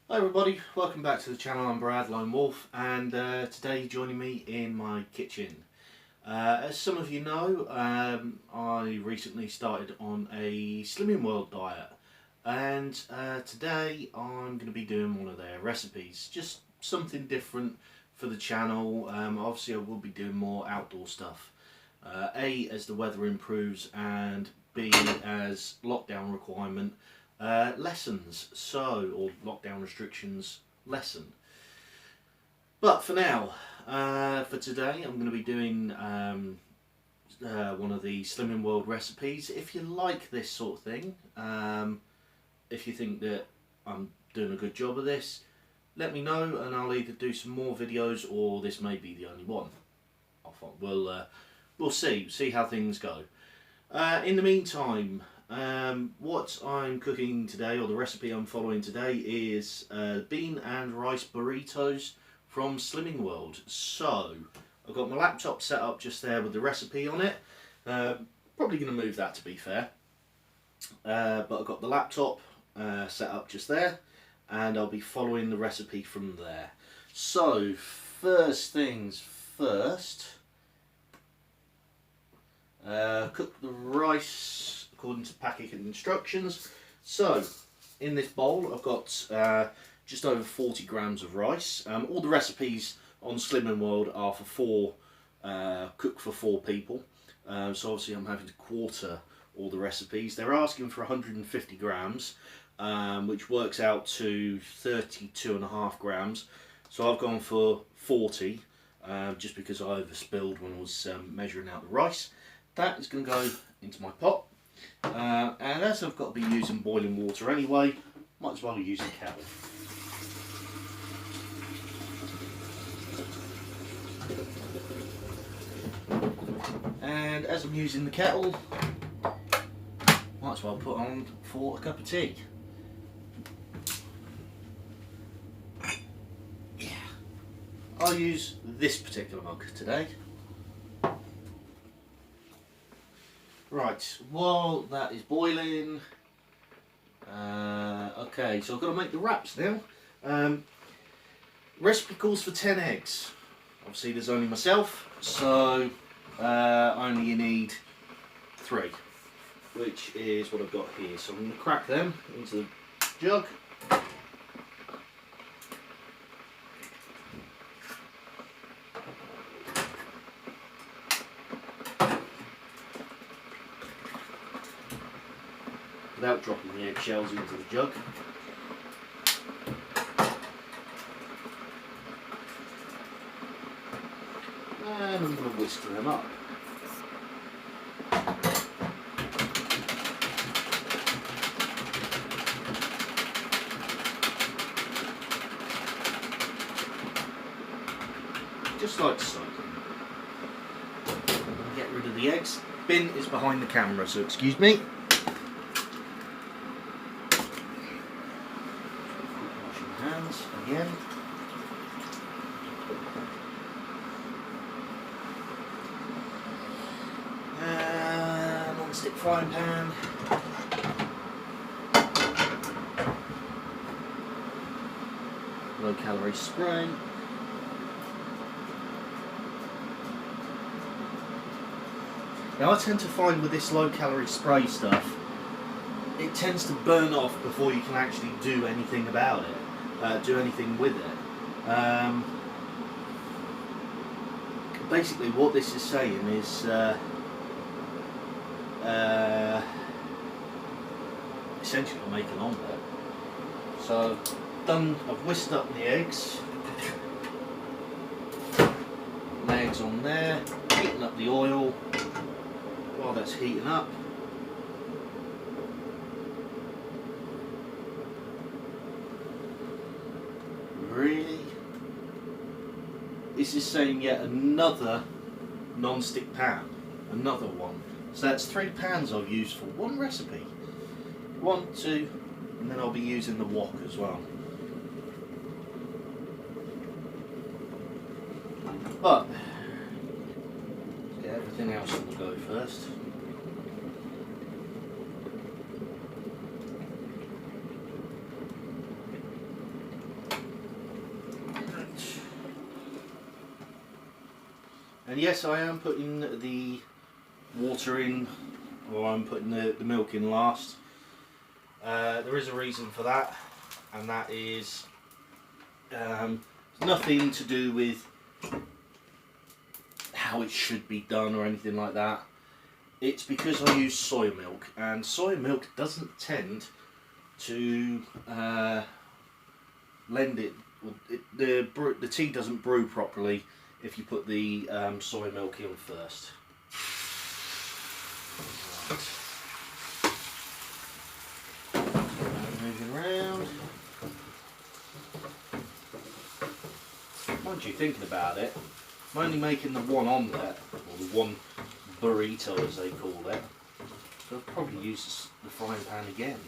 Hi everybody, welcome back to the channel. I'm Brad Lone Wolf, and today joining me in my kitchen. As some of you know, I recently started on a Slimming World diet, and today I'm going to be doing one of their recipes, just something different for the channel. Obviously I will be doing more outdoor stuff, A, as the weather improves, and B, as lockdown requirement lessons, or lockdown restrictions lessen. But for now, for today, I'm going to be doing one of the Slimming World recipes. If you like this sort of thing, if you think that I'm doing a good job of this, let me know and I'll either do some more videos or this may be the only one. We'll see how things go. In the meantime, what I'm cooking today, or the recipe I'm following today, is bean and rice burritos from Slimming World. So I've got my laptop set up just there with the recipe on it. Probably going to move that, to be fair, but I've got the laptop set up just there and I'll be following the recipe from there. So first things first, cook the rice according to packet instructions. So in this bowl I've got just over 40 grams of rice. All the recipes on Slimming World are for cook for 4 people. So obviously I'm having to quarter all the recipes. They're asking for 150 grams, which works out to 32.5 grams. So I've gone for 40, just because I overspilled when I was measuring out the rice. That is going to go into my pot, and as I've got to be using boiling water anyway, might as well use the kettle. And as I'm using the kettle, might as well put on for a cup of tea. Yeah, I'll use this particular mug today. Right, while that is boiling, okay, so I've got to make the wraps now. Recipe calls for 10 eggs. Obviously there's only myself, so only you need 3, which is what I've got here. So I'm going to crack them into the jug. Without dropping the eggshells into the jug. And I'm going to whisk them up. Just like so. Get rid of the eggs. Bin is behind the camera, so excuse me. Hands again. Non-stick frying pan. Low calorie spray. Now I tend to find with this low calorie spray stuff, it tends to burn off before you can actually do anything about it. Do anything with it. Basically what this is saying is essentially to make an omelette. So I've whisked up the eggs, eggs on there, heating up the oil. While that's heating up, really, this is saying yet another non-stick pan, another one. So that's 3 pans I've used for one recipe. 1, 2, and then I'll be using the wok as well. But let's get everything else on the go first. And yes, I am putting the water in, or I'm putting the milk in last. There is a reason for that, and that is nothing to do with how it should be done or anything like that. It's because I use soy milk, and soy milk doesn't tend to lend it. The tea doesn't brew properly if you put the soy milk in first. Right. Moving around. Mind you, thinking about it, I'm only making the one omelette, or the one burrito as they call it, so I'll probably use the frying pan again.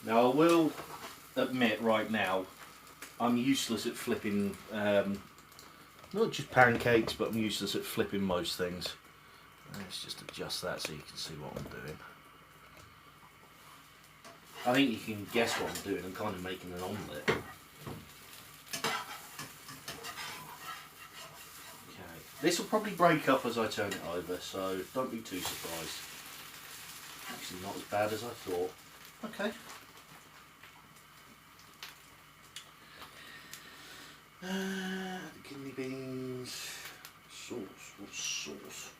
Now I will admit right now, I'm useless at flipping, not just pancakes, but I'm useless at flipping most things. Let's just adjust that so you can see what I'm doing. I think you can guess what I'm doing. I'm kind of making an omelette. Okay, this will probably break up as I turn it over, so don't be too surprised. Actually not as bad as I thought. Okay. The kidney beans, sauce, what's sauce?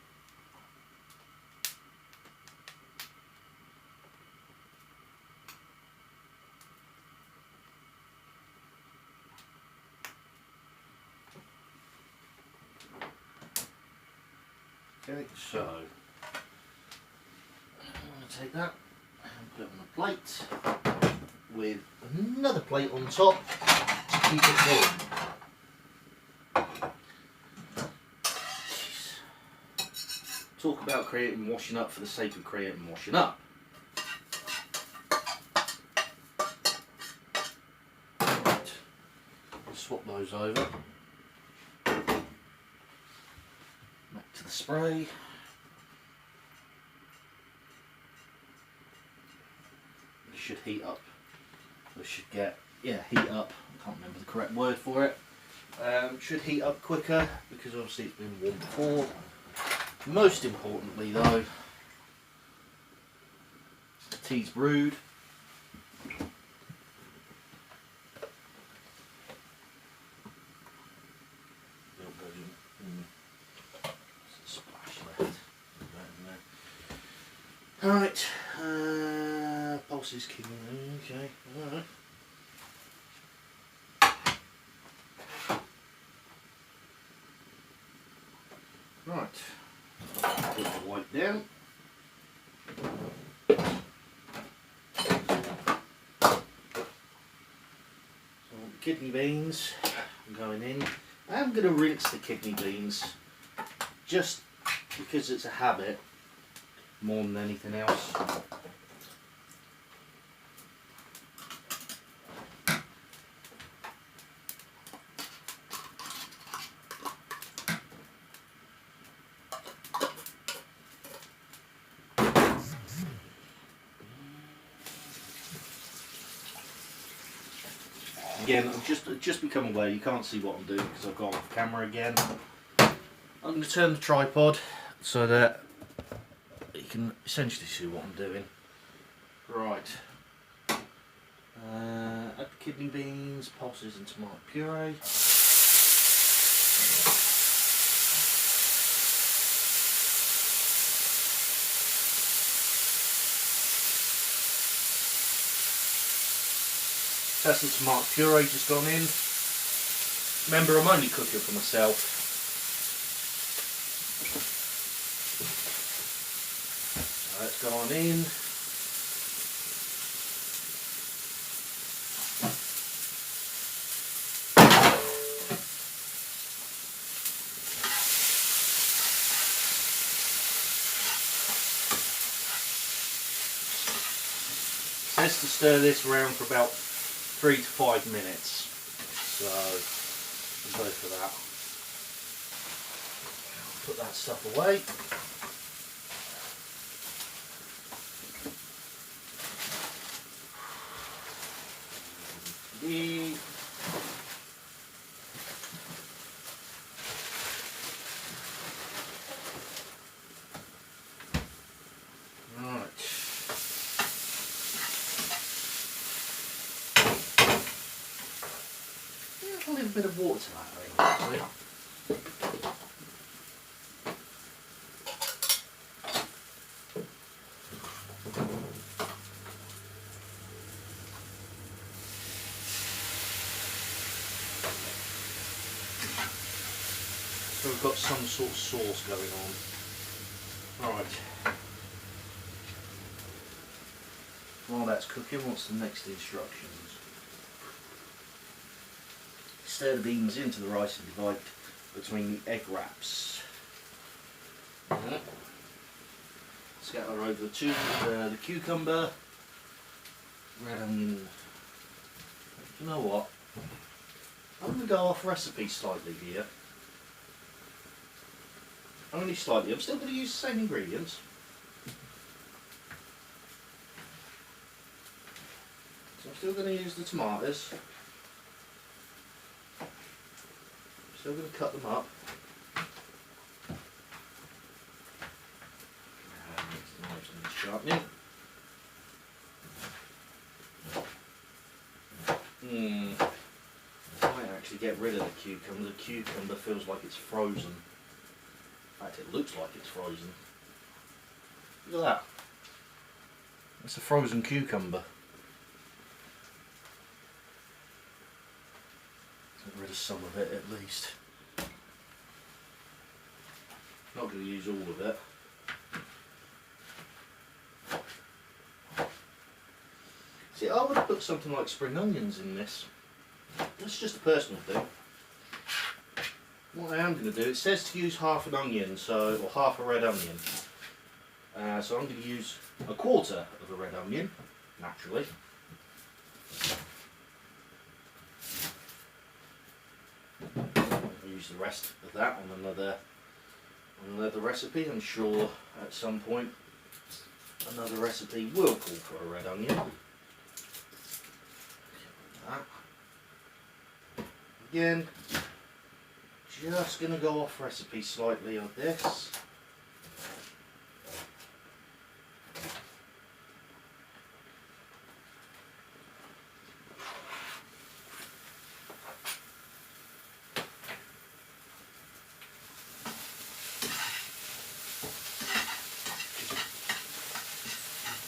Okay, so I'm going to take that and put it on a plate with another plate on top to keep it warm. Talk about creating washing up for the sake of creating washing up. Right. Swap those over. Back to the spray. It should heat up. It should get, heat up. I can't remember the correct word for it. Should heat up quicker because obviously it's been warm before. Most importantly though, the tea's brewed. Milk goes in. Splash left. Alright, pulses kicking. Okay, alright. Right. Put the white down. So the kidney beans going in. I am going to rinse the kidney beans just because it's a habit more than anything else. Again, I've just become aware you can't see what I'm doing because I've gone off camera again. I'm going to turn the tripod so that you can essentially see what I'm doing. Right. Add the kidney beans, pulses and tomato puree. That's the tomato puree just gone in. Remember, I'm only cooking for myself. So that's gone in. has to stir this around for about 3 to 5 minutes. So we'll go for that. Put that stuff away. Right. A little bit of water to that, I think, actually. So we've got some sort of sauce going on. Alright. While that's cooking, what's the next instructions? Stir the beans into the rice and divide between the egg wraps. Scatter over the cucumber, red onion. You know what? I'm going to go off recipe slightly here. Only slightly. I'm still going to use the same ingredients. So I'm still going to use the tomatoes. Still going to cut them up. And sharpening. I might actually get rid of the cucumber. The cucumber feels like it's frozen. In fact, it looks like it's frozen. Look at that. It's a frozen cucumber. Get rid of some of it at least. Not going to use all of it. See, I would put something like spring onions in this. That's just a personal thing. What I am going to do, it says to use half an onion, or half a red onion. So I'm going to use a quarter of a red onion, naturally. I'll use the rest of that on another recipe. I'm sure at some point another recipe will call for a red onion. Again, just going to go off recipe slightly on this.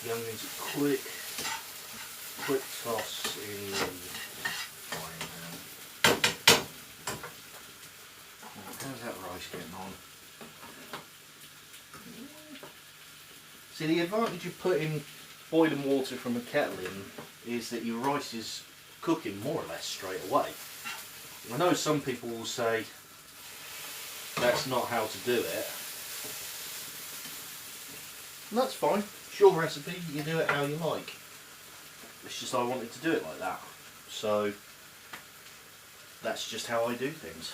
The onions a quick toss in the frying pan. How's that rice getting on? See, the advantage of putting boiling water from a kettle in is that your rice is cooking more or less straight away. I know some people will say that's not how to do it. And that's fine. It's your recipe, you do it how you like. It's just I wanted to do it like that. So that's just how I do things.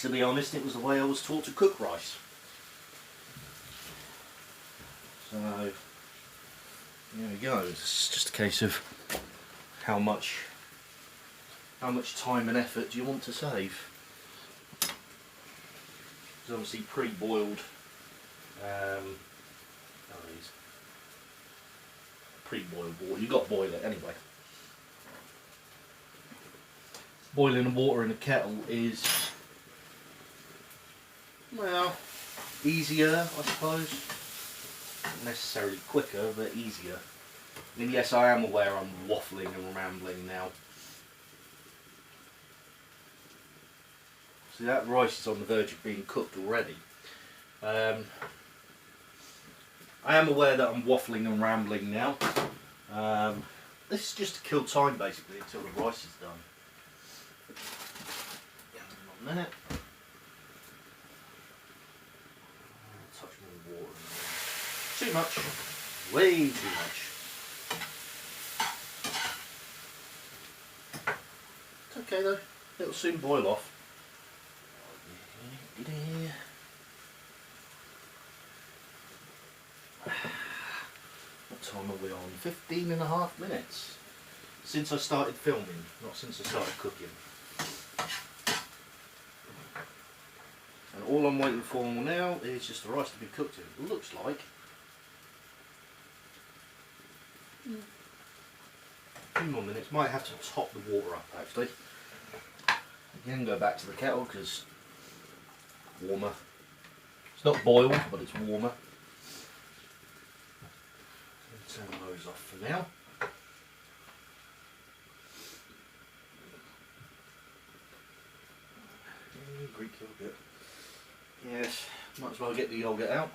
To be honest, it was the way I was taught to cook rice. So there we go. It's just a case of how much time and effort do you want to save. It's obviously pre-boiled. Pre-boiled water. You've got to boil it anyway. Boiling the water in a kettle is, well, easier, I suppose. Not necessarily quicker, but easier. I mean, yes, I am aware I'm waffling and rambling now. See, that rice is on the verge of being cooked already. I am aware that I'm waffling and rambling now. This is just to kill time basically until the rice is done. One minute. Touch more water in there. Too much. Way too much. It's okay though, it'll soon boil off. What time are we on? 15.5 minutes. Since I started filming, not since I started cooking. And all I'm waiting for now is just the rice to be cooked in. It looks like. A few more minutes. Might have to top the water up actually. Again, go back to the kettle because warmer. It's not boiled, but it's warmer. Turn those off for now. Greek yogurt. Yes, might as well get the yogurt out.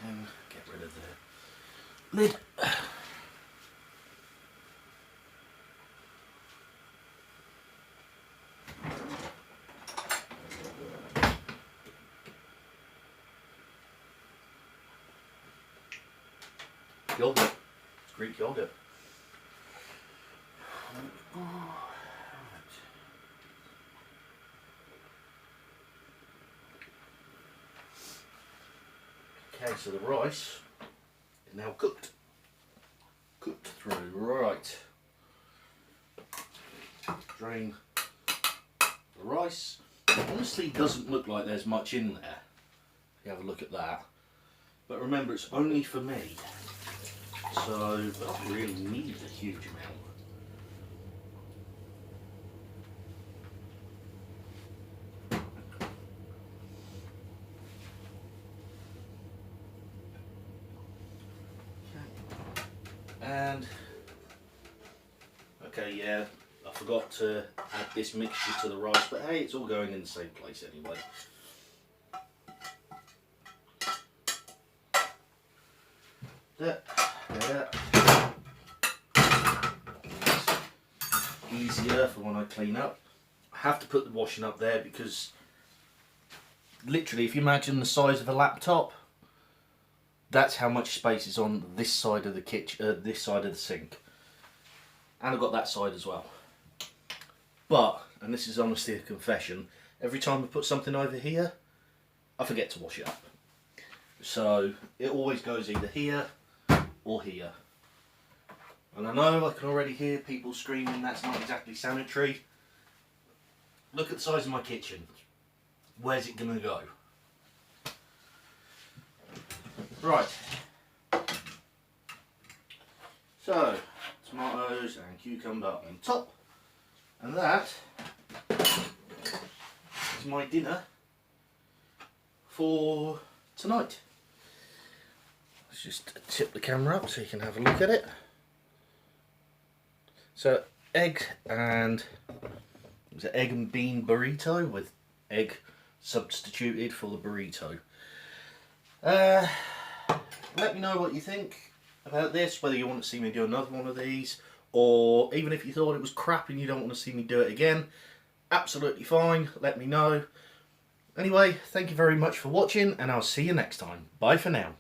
And get rid of the lid. Yogurt. It's Greek yogurt. Okay, so the rice is now cooked. Cooked through. Right. Drain the rice. Honestly, it doesn't look like there's much in there. You have a look at that. But remember, it's only for me. So, I don't really need a huge amount. And, okay, yeah, I forgot to add this mixture to the rice, but hey, it's all going in the same place anyway. Easier for when I clean up. I have to put the washing up there because literally, if you imagine the size of a laptop, that's how much space is on this side of the kitchen, this side of the sink. And I've got that side as well. But, and this is honestly a confession, every time I put something over here, I forget to wash it up. So it always goes either here or here. And I know I can already hear people screaming that's not exactly sanitary. Look at the size of my kitchen. Where's it gonna go? Right. So, tomatoes and cucumber on top. And that is my dinner for tonight. Let's just tip the camera up so you can have a look at it. So, egg and bean burrito with egg substituted for the burrito. Let me know what you think about this, whether you want to see me do another one of these, or even if you thought it was crap and you don't want to see me do it again, absolutely fine, let me know. Anyway, thank you very much for watching, and I'll see you next time. Bye for now.